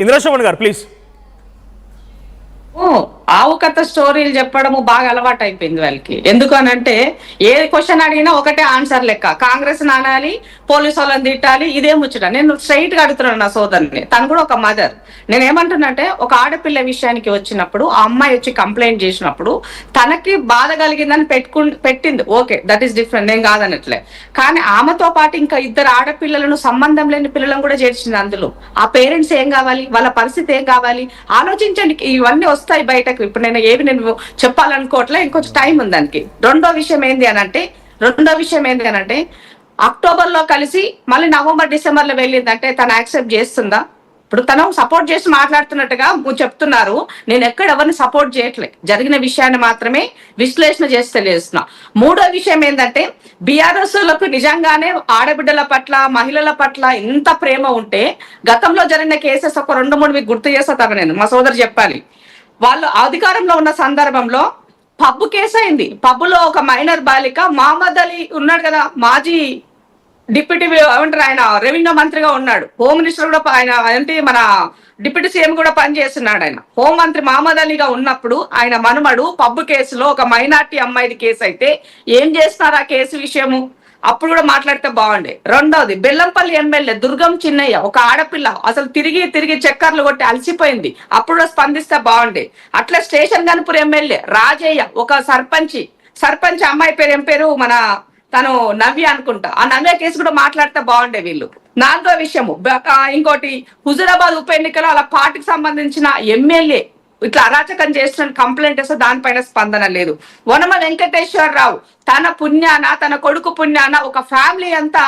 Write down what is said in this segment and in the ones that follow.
ఇంద్రశోభన్ గారు ప్లీజ్. ఆవు కథ స్టోరీలు చెప్పడము బాగా అలవాటు అయిపోయింది వాళ్ళకి. ఎందుకు అని అంటే ఏ క్వశ్చన్ అడిగినా ఒకటే ఆన్సర్ లెక్క. కాంగ్రెస్ నానాలి, పోలీసు వాళ్ళని తిట్టాలి, ఇదే ముచ్చట. నేను స్ట్రైట్ గా అడుగుతున్నాను నా సోదరుని, తను కూడా ఒక మదర్. నేను ఏమంటున్నంటే ఒక ఆడపిల్ల విషయానికి వచ్చినప్పుడు ఆ అమ్మాయి వచ్చి కంప్లైంట్ చేసినప్పుడు తనకి బాధ కలిగిందని పెట్టింది, ఓకే, దట్ ఈస్ డిఫరెంట్, నేను కాదనట్లే. కానీ ఆమెతో పాటు ఇంకా ఇద్దరు ఆడపిల్లలను, సంబంధం లేని పిల్లలను కూడా చేర్చింది అందులో. ఆ పేరెంట్స్ ఏం కావాలి, వాళ్ళ పరిస్థితి ఏం కావాలి ఆలోచించండి. ఇవన్నీ వస్తాయి బయటకు. ఇప్పుడు నేను చెప్పాలనుకోవట్లే, ఇంకొంచెం టైం ఉంది దానికి. రెండో విషయం ఏంది అని అంటే అక్టోబర్ లో కలిసి మళ్ళీ నవంబర్ డిసెంబర్ లో వెళ్ళిందంటే తను యాక్సెప్ట్ చేస్తుందా? ఇప్పుడు తను సపోర్ట్ చేసి మాట్లాడుతున్నట్టుగా చెప్తున్నారు. నేను ఎక్కడ ఎవరిని సపోర్ట్ చేయట్లే, జరిగిన విషయాన్ని మాత్రమే విశ్లేషణ చేసి తెలియజేస్తున్నా. మూడో విషయం ఏంటంటే బీఆర్ఎస్ లకు నిజంగానే ఆడబిడ్డల పట్ల, మహిళల పట్ల ఇంత ప్రేమ ఉంటే గతంలో జరిగిన కేసెస్ ఒక 2-3 మీకు గుర్తు చేస్తా. నేను మా సోదరు చెప్పాలి, వాళ్ళు అధికారంలో ఉన్న సందర్భంలో పబ్బు కేసు అయింది. పబ్బులో ఒక మైనర్ బాలిక, మహమ్మద్ అలీ ఉన్నాడు కదా, మాజీ డిప్యూటీ ఏమంటారు, ఆయన రెవెన్యూ మంత్రిగా ఉన్నాడు, హోమ్ మినిస్టర్ కూడా ఆయన ఏంటి మన డిప్యూటీ సీఎం కూడా పనిచేస్తున్నాడు. ఆయన హోం మంత్రి మహమ్మద్ అలీగా ఉన్నప్పుడు ఆయన మనుమడు పబ్బు కేసులో ఒక మైనార్టీ అమ్మాయిది కేసు అయితే ఏం చేస్తున్నారు ఆ కేసు విషయము, అప్పుడు కూడా మాట్లాడితే బాగుండే. రెండోది బెల్లంపల్లి ఎమ్మెల్యే దుర్గం చిన్నయ్య, ఒక ఆడపిల్ల అసలు తిరిగి చక్కర్లు కొట్టి అలసిపోయింది, అప్పుడు కూడా స్పందిస్తే బాగుండే. అట్లా స్టేషన్ గన్పూర్ ఎమ్మెల్యే రాజయ్య, ఒక సర్పంచ్ అమ్మాయి పేరు ఏం పేరు, మన తను నవ్య అనుకుంటా, ఆ నవ్య కేసు కూడా మాట్లాడితే బాగుండే వీళ్ళు. నాలుగో విషయము ఇంకోటి, హుజురాబాద్ ఉప ఎన్నికలో అలా పార్టీకి సంబంధించిన ఎమ్మెల్యే ఇట్లా అరాచకం చేస్తున్న కంప్లైంట్ వేస్తే దానిపైన స్పందన లేదు. వనమ వెంకటేశ్వరరావు తన పుణ్యాన, తన కొడుకు పుణ్యాన ఒక ఫ్యామిలీ అంతా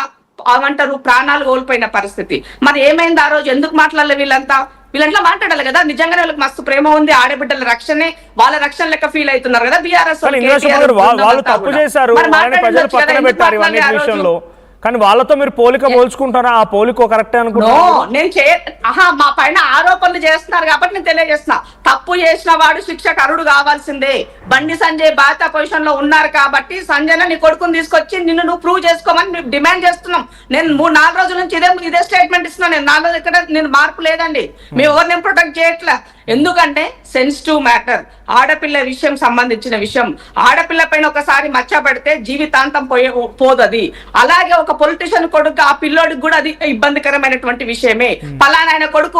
అవంటారు ప్రాణాలు కోల్పోయిన పరిస్థితి. మరి ఏమైంది ఆ రోజు, ఎందుకు మాట్లాడలే వీళ్ళంతా మాట్లాడాలి కదా. నిజంగానే వాళ్ళకి మస్తు ప్రేమ ఉంది, ఆడబిడ్డల రక్షణే వాళ్ళ రక్షణ లెక్క ఫీల్ అవుతున్నారు కదా బీఆర్ఎస్ వాళ్ళు. తప్పు చేశారు, ప్రజలు పక్కన పెట్టారు ఇవన్నీ విషయంలో. కానీ వాళ్ళతో మీరు పోలిక పోల్చుకుంటారా? ఆ పోలిక కరెక్టే అనుకుంటున్నా. నేను మా పైన ఆరోపణలు చేస్తున్నారు కాబట్టి నేను తెలియజేస్తున్నా, తప్పు చేసిన వాడు శిక్షకు అర్హుడు కావాల్సిందే. బండి సంజయ్ బాధ్యత పొజిషన్ లో ఉన్నారు కాబట్టి సంజయ్ నీ కొడుకుని తీసుకొచ్చి నిన్ను నువ్వు ప్రూవ్ చేసుకోమని డిమాండ్ చేస్తున్నాం. నేను 3-4 రోజుల నుంచి ఇదే స్టేట్మెంట్ ఇస్తున్నాను. నేను 4 రోజులు ఇక్కడ నేను మార్పు లేదండి, మీ ఎవరిని ప్రొటెక్ట్ చేయట్లే. ఎందుకంటే సెన్సిటివ్ మ్యాటర్, ఆడపిల్ల విషయం సంబంధించిన విషయం. ఆడపిల్ల పైన ఒకసారి మచ్చ పెడితే జీవితాంతం పోదది. అలాగే ఒక పొలిటీషియన్ కొడుకు, ఆ పిల్లోడికి కూడా అది ఇబ్బందికరమైనటువంటి విషయమే. పలానాయన కొడుకు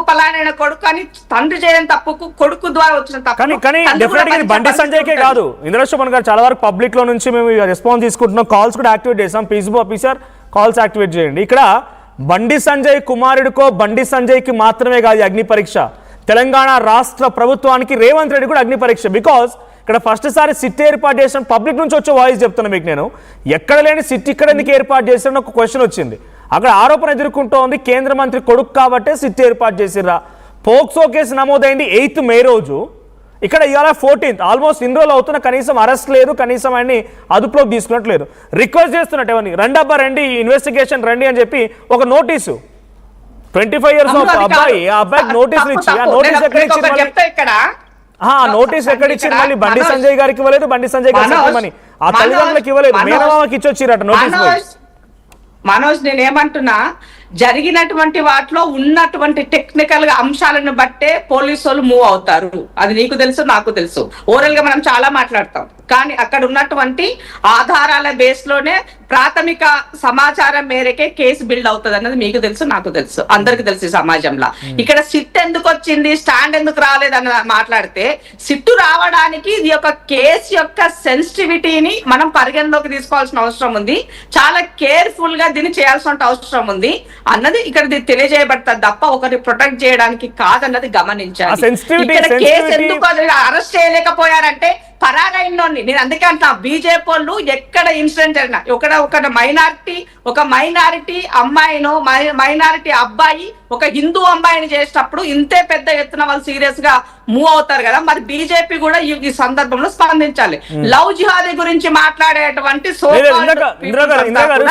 అని తండ్రి చేయని తప్పుకు కొడుకు ద్వారా వచ్చిన తప్పు. కానీ బండి సంజయ్కే కాదు, ఇంద్రశోభన్ గారు చాలా వరకు పబ్లిక్ లో నుంచి మేము రెస్పాన్స్ తీసుకుంటున్నాం, కాల్స్ కూడా యాక్టివేట్ చేసాం. పీసీబీ ఆఫీసర్ కాల్స్ యాక్టివేట్ చేయండి. ఇక్కడ బండి సంజయ్ కుమారుడికో బండి సంజయ్కి మాత్రమే కాదు అగ్ని పరీక్ష, తెలంగాణ రాష్ట్ర ప్రభుత్వానికి రేవంత్ రెడ్డి కూడా అగ్ని పరీక్ష. బికాస్ ఇక్కడ ఫస్ట్ సారి సిట్ ఏర్పాటు చేసిన పబ్లిక్ నుంచి వచ్చే వాయిస్ చెప్తున్నా మీకు. నేను ఎక్కడ లేని సిట్ ఇక్కడ ఎందుకు ఏర్పాటు చేసిన ఒక క్వశ్చన్ వచ్చింది. అక్కడ ఆరోపణ ఎదుర్కొంటోంది కేంద్ర మంత్రి కొడుకు కాబట్టే సిట్ ఏర్పాటు చేసిర్రా. పోక్సో కేసు నమోదైంది 8th మే రోజు, ఇక్కడ ఇవాళ 14th, ఆల్మోస్ట్ ఇన్ని రోజులు అవుతున్న కనీసం అరెస్ట్ లేదు, కనీసం ఆయన్ని అదుపులోకి తీసుకున్నట్లేదు. రిక్వెస్ట్ చేస్తున్నట్టు ఎవరిని, రండి ఇన్వెస్టిగేషన్ రండి అని చెప్పి ఒక నోటీసు 25 years అబ్బాయి, ఆ అబ్బాయికి నోటీసులు ఇచ్చి ఆ నోటీస్ ఎక్కడ ఇచ్చారు మళ్ళీ బండి సంజయ్ గారికి ఇవ్వలేదు, బండి సంజయ్ గారికి ఆ తల్లిదండ్రులకు ఇవ్వలేదు, మేనమామకి ఇచ్చొచ్చిరట నోటీస్. మనోజ్ నేనేమంటున్నా, జరిగినటువంటి వాటిలో ఉన్నటువంటి టెక్నికల్ గా అంశాలను బట్టే పోలీసు వాళ్ళు మూవ్ అవుతారు. అది నీకు తెలుసు, నాకు తెలుసు. ఓవరాల్ గా మనం చాలా మాట్లాడతాం, కానీ అక్కడ ఉన్నటువంటి ఆధారాల బేస్ లోనే ప్రాథమిక సమాచారం మేరకే కేసు బిల్డ్ అవుతుంది అన్నది మీకు తెలుసు, నాకు తెలుసు, అందరికి తెలుసు ఈ సమాజంలో. ఇక్కడ సిట్ ఎందుకు వచ్చింది, స్టాండ్ ఎందుకు రాలేదని మాట్లాడితే, సిట్టు రావడానికి ఇది ఒక కేసు యొక్క సెన్సిటివిటీని మనం పరిగణలోకి తీసుకోవాల్సిన అవసరం ఉంది. చాలా కేర్ఫుల్ గా దీన్ని చేయాల్సిన అవసరం ఉంది అన్నది ఇక్కడ తెలియజేయబడుతుంది తప్ప ఒకరిని ప్రొటెక్ట్ చేయడానికి కాదన్నది గమనించాలి. ఇక్కడ కేసు ఎందుకు అరెస్ట్ చేయలేకపోయారంటే పరాగైనోని. నేను అందుకే అంటున్నా, బీజేపీ వాళ్ళు ఎక్కడ ఇన్సిడెంట్ జరిగినా ఒక మైనారిటీ అమ్మాయినో మైనారిటీ అబ్బాయి ఒక హిందూ అమ్మాయిని చేసేటప్పుడు ఇంతే పెద్ద ఎత్తున వాళ్ళు సీరియస్ గా మూవ్ అవుతారు కదా. మరి బీజేపీ కూడా ఈ సందర్భంలో స్పందించాలి. లవ్ జిహాదీ గురించి మాట్లాడేటువంటి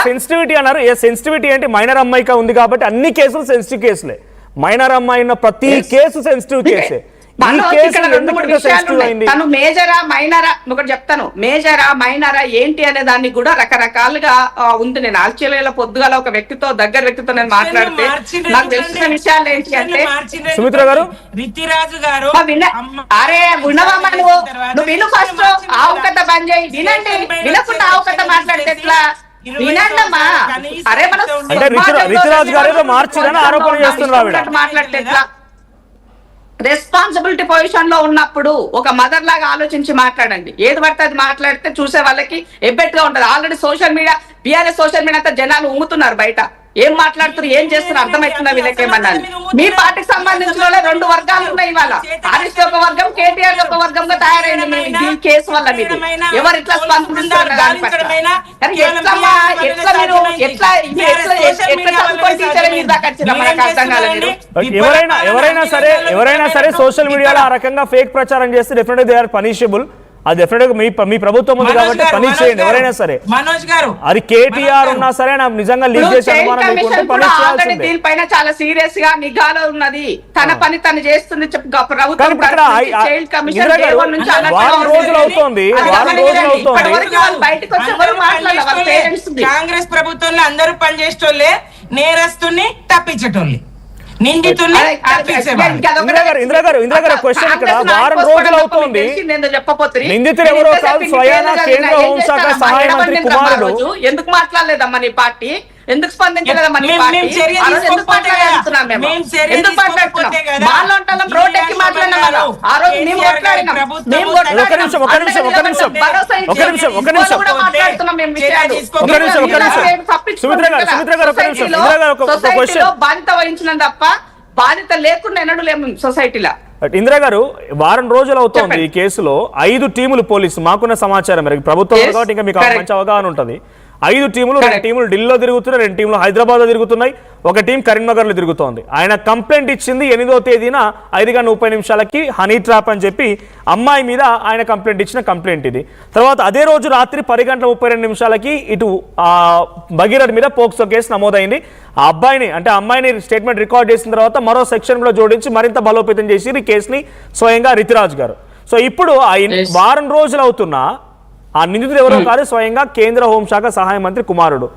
సెన్సిటివిటీ అన్నారు. సెన్సిటివిటీ అంటే మైనర్ అమ్మాయిగా ఉంది కాబట్టి అన్ని కేసులు సెన్సిటివ్ కేసులే. మైనర్ అమ్మాయి ప్రతి కేసు సెన్సిటివ్ కేసే. మనోజ్ కేసు ఇక్కడ రెండు మూడు ఎందుకు విషయాలు sensitive ఉన్నాయి. అయింది? తను మేజరా మైనరా ఒకటి చెప్తాను, మేజరా మైనరా ఏంటి అనే దాన్ని కూడా రకరకాలుగా ఉంది. నేను ఆశ్చర్యంలో పొద్దుగాల ఒక వ్యక్తితో దగ్గర వ్యక్తితో నేను మాట్లాడితే నాకు తెలిసిన విషయాలు ఏంటి అంటే, సుమిత్ర గారు, రితిరాజు గారు అరే ఉన్నవమ్మా నువ్వు విను ఫస్ట్, ఆవు కథ బంద్ చేయి, వినండి. వినకుండా ఆవు కథ మాట్లాడితే ఎట్లా? వినండమ్మా. అరే మనం అంటే రితిరాజు గారు ఏదో మార్చిరని ఆరోపణ చేస్తున్నారు ఆవిడ. మాట్లాడితే ఎట్లా? రెస్పాన్సిబిలిటీ పొజిషన్ లో ఉన్నప్పుడు ఒక మదర్ లాగా ఆలోచించి మాట్లాడండి. ఏది పడితే అది మాట్లాడితే చూసే వాళ్ళకి ఎబ్బెట్టుగా ఉంటది. Already social media, BRS social media అంతా జనాలు ఉమ్ముతున్నారు బయట. ఏం మాట్లాడుతున్నారు, ఏం చేస్తున్నారు అర్థమవుతుందా వీళ్ళకేమన్నా? మీ పార్టీకి సంబంధించిన రెండు వర్గాలు ఉన్నాయి ఇవాళ. ఆర్ఎస్ ఒక వర్గం, కేటీఆర్ ఒక వర్గంగా తయారైంది ఈ కేసు వల్ల. మీరు ఎవరు ఇట్లా స్పందిస్తున్నారు దాని పట్ల? ఎట్లమ్మా, ఎట్లా మీరు ఎట్లా చదువుకొని టీచర్ మీద దాకా వచ్చినా మనకు అర్థం కాలేదు. ఎవరైనా సరే సోషల్ మీడియాలో ఆ రకంగా ఫేక్ ప్రచారం చేస్తే డెఫినెట్గా దే ఆర్ పనిషబుల్. అది డెఫినెట్ గా మీ ప్రభుత్వం ఉంది కాబట్టి పని చేయండి ఎవరైనా సరే. మనోజ్ గారు, అది కేటీఆర్ ఉన్నా సరే నాకు నిజంగా లీక్ చేసే అనుమానం లేకుంటే పని చేయాల్సిందే. దీనిపైన చాలా సీరియస్ గా నిఘాలో ఉన్నది. తన పని తను చేస్తుంది. ప్రభుత్వం బయటకు వచ్చి ఎవరు మాట్లాడాలి? కాంగ్రెస్ ప్రభుత్వంలో అందరూ పనిచేసేటోళ్ళే, నేరస్తుని తప్పించేటోళ్ళే, నిందితుల్ని ఇందిరా గారు క్వశ్చన్ ఇక్కడ వారం రోజులు అవుతోంది, నిందితులు ఎవరో కాదు స్వయానా కేంద్ర హోంశాఖ సహాయ మంత్రి కుమారుడు. ఎందుకు మాట్లాడలేదమ్మా నీ పార్టీ? ఎందుకు స్పందించలేదమ్మా నీ పార్టీ? ఎందుకు మాట్లాడుతున్నాం మేము? ఎందుకు మాట్లాడుతున్నాం? మాలో ఉంటాం రోడ్ ఎక్కి మాట్లాడినాం కదా. ఆ రోజు మేము కొట్లాడినాం. ఒక నిమిషం మాట్లాడుతున్నాం మేము విషయాలు. సుమిత్ర గారు ఒక నిమిషం. బాధ్యత వహించిన తప్ప బాధ్యత లేకుండా ఎన్నడూ లేము సొసైటీలో. ఇందిరా గారు, వారం రోజులు అవుతోంది ఈ కేసులో 5 టీములు పోలీసు మాకున్న సమాచారం మేరకు, ప్రభుత్వం కాబట్టి ఇంకా మీకు మంచి అవగాహన ఉంటుంది. 5 టీములు, 2 టీములు ఢిల్లీలో తిరుగుతున్నాయి, 2 టీములు హైదరాబాద్ లో తిరుగుతున్నాయి, ఒక టీం కరీంనగర్ లో తిరుగుతోంది. ఆయన కంప్లైంట్ ఇచ్చింది 8వ తేదీన 5:30 హనీ ట్రాప్ అని చెప్పి అమ్మాయి మీద ఆయన కంప్లైంట్ ఇచ్చిన కంప్లైంట్ ఇది. తర్వాత అదే రోజు రాత్రి 10:32 ఇటు భగీరథ్ మీద పోక్సో కేసు నమోదైంది. ఆ అబ్బాయిని అంటే అమ్మాయిని స్టేట్మెంట్ రికార్డ్ చేసిన తర్వాత మరో సెక్షన్ లో జోడించి మరింత బలోపేతం చేసి ఈ కేసుని స్వయంగా రితిరాజ్ గారు. సో ఇప్పుడు వారం రోజులు అవుతున్నా ఆ నిందితుడు ఎవరో కాదు స్వయంగా కేంద్ర హోంశాఖ సహాయ మంత్రి కుమారుడు.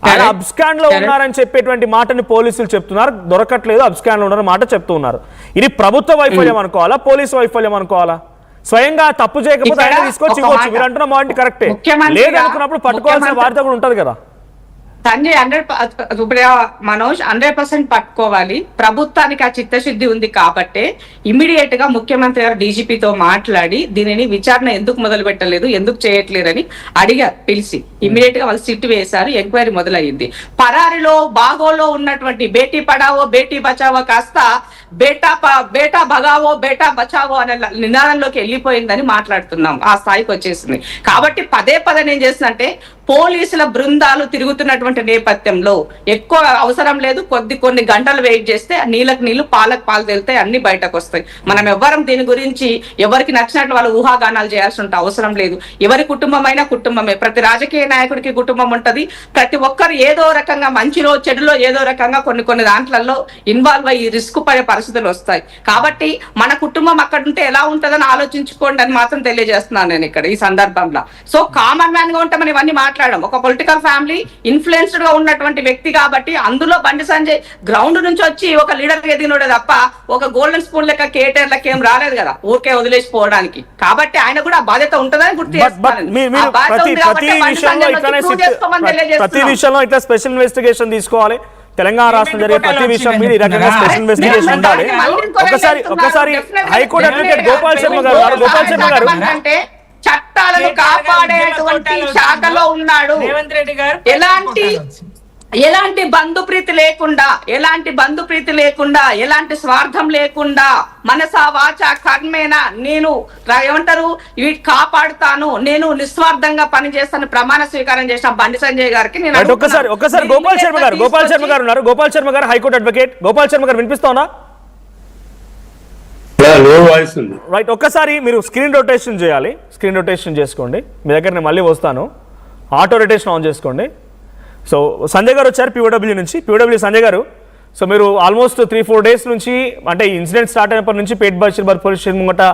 ఆయన అబ్స్కాండ్ లో ఉన్నారని చెప్పేటువంటి మాటని పోలీసులు చెప్తున్నారు. దొరకట్లేదు, అబ్స్కాండ్ లో ఉన్నారని మాట చెప్తున్నారు. ఇది ప్రభుత్వ వైఫల్యం అనుకోవాలా, పోలీసు వైఫల్యం అనుకోవాలా? స్వయంగా తప్పు చేయకపోతే ఆయన తీసుకొచ్చి ఇవ్వచ్చు. మీరు అంటున్న మాట కరెక్టే. లేదనుకున్నప్పుడు పట్టుకోవాల్సిన బాధ్యత కూడా ఉంటది కదా. సంజయ్ 100% మనోజ్ 100% పట్టుకోవాలి. ప్రభుత్వానికి ఆ చిత్తశుద్ధి ఉంది కాబట్టే ఇమీడియట్ గా ముఖ్యమంత్రి గారు డీజీపీతో మాట్లాడి దీనిని విచారణ ఎందుకు మొదలు పెట్టలేదు, ఎందుకు చేయట్లేరని అడిగారు. పిలిచి ఇమీడియట్ గా వాళ్ళు సిట్ వేశారు. ఎంక్వైరీ మొదలయ్యింది. పరారిలో బాగోలో ఉన్నటువంటి బేటీ పడావో బేటీ బచావో కాస్త బేటా భగావో బేటా బచావో అనే నినాదంలోకి వెళ్ళిపోయిందని మాట్లాడుతున్నాం. ఆ స్థాయికి వచ్చేసింది. కాబట్టి పదే నేను చేస్తున్నంటే పోలీసుల బృందాలు తిరుగుతున్నటువంటి నేపథ్యంలో ఎక్కువ అవసరం లేదు. కొన్ని గంటలు వెయిట్ చేస్తే నీళ్ళకి నీళ్లు పాలకు పాలు తేలితాయి, అన్ని బయటకు వస్తాయి. మనం ఎవ్వరం దీని గురించి ఎవరికి నచ్చినట్లు వాళ్ళు ఊహాగానాలు చేయాల్సిన అవసరం లేదు. ఎవరి కుటుంబమైనా కుటుంబమే. ప్రతి రాజకీయ నాయకుడికి కుటుంబం ఉంటది. ప్రతి ఒక్కరు ఏదో రకంగా మంచిలో చెడులో ఏదో రకంగా కొన్ని దాంట్లలో ఇన్వాల్వ్ అయ్యి రిస్క్ పడే పరిస్థితులు వస్తాయి. కాబట్టి మన కుటుంబం అక్కడ ఉంటే ఎలా ఉంటుందని ఆలోచించుకోండి అని మాత్రం తెలియజేస్తున్నాను నేను ఇక్కడ ఈ సందర్భంలో. సో కామన్ మ్యాన్ గా ఉంటే మనం ఇవన్నీ ఒక పొలిటికల్ ఫ్యామిలీ ఇన్ఫ్లుయెన్స్డ్ గా ఉన్నటువంటి వ్యక్తి కాబట్టి అందులో బండి సంజయ్ గ్రౌండ్ నుంచి వచ్చి ఒక లీడర్ ఎదిగినోడే తప్ప ఒక గోల్డెన్ స్పూన్ లెక్క కేటీఆర్ లెక్క ఏం రాలేదు కదా ఊరికే వదిలేసిపోవడానికి. కాబట్టి ఆయన కూడా బాధ్యత ఉంటుందని గుర్తు చేస్తున్నాను. ప్రతి విషయంలో ఇట్లా స్పెషల్ ఇన్వెస్టిగేషన్ తీసుకోవాలి. తెలంగాణ రాష్ట్రం జరిగే ప్రతి విషయం మీద ఈ రకంగా స్పెషల్ ఇన్వెస్టిగేషన్ ఉండాలి. ఒకసారి హైకోర్టు అడ్వకేట్ గోపాల్ శర్మ గారు చట్టాలను కాపాడేటువంటి శాఖలో ఉన్నాడు. రేవంత్ రెడ్డి గారు ఎలాంటి బంధుప్రీతి లేకుండా ఎలాంటి స్వార్థం లేకుండా మనసా వాచ కర్మేనా నేను వీటి కాపాడుతాను, నేను నిస్వార్థంగా పనిచేస్తాను ప్రమాణ స్వీకారం చేసిన బండి సంజయ్ గారికి నేను ఒక్కసారి గోపాల్ శర్మ గారు ఉన్నారు. గోపాల్ శర్మ గారు హైకోర్టు అడ్వకేట్. గోపాల్ శర్మ గారు వినిపిస్తోందా? రైట్, ఒక్కసారి మీరు స్క్రీన్ రొటేషన్ చేయాలి. స్క్రీన్ రొటేషన్ చేసుకోండి. మీ దగ్గర నేను మళ్ళీ వస్తాను. ఆటో రొటేషన్ ఆన్ చేసుకోండి. సో సంజయ్ గారు వచ్చారు పీఓడబ్ల్యూ నుంచి. పీఓడబ్ల్యూ సంజయ్ గారు, సో మీరు ఆల్మోస్ట్ 3-4 డేస్ నుంచి అంటే ఇన్సిడెంట్ స్టార్ట్ అయినప్పటి నుంచి పేట్ బషీర్బాద్ పోలీస్ స్టేషన్ ముంగట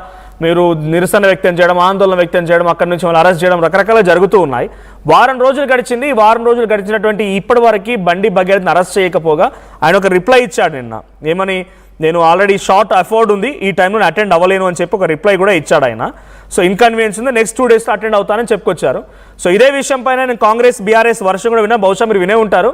మీరు నిరసన వ్యక్తం చేయడం, ఆందోళన వ్యక్తం చేయడం, అక్కడి నుంచి వాళ్ళు అరెస్ట్ చేయడం రకరకాలుగా జరుగుతూ ఉన్నాయి. వారం రోజులు గడిచింది. ఈ వారం రోజులు గడిచినటువంటి ఇప్పటి వరకు బండి భగీరథని అరెస్ట్ చేయకపోగా ఆయన ఒక రిప్లై ఇచ్చాడు నిన్న. ఏమని, నేను ఆల్రెడీ షార్ట్ అఫోర్డ్ ఉంది, ఈ టైంలో అటెండ్ అవ్వలేను అని చెప్పి ఒక రిప్లై కూడా ఇచ్చాడు ఆయన. సో ఇన్కన్వీనియన్స్ ఉంది, నెక్స్ట్ 2 డేస్లో అటెండ్ అవుతానని చెప్పుకొచ్చారు. సో ఇదే విషయం పైన నేను కాంగ్రెస్ బీఆర్ఎస్ వర్షం కూడా విన్నా, బహుశా మీరు వినే ఉంటారు.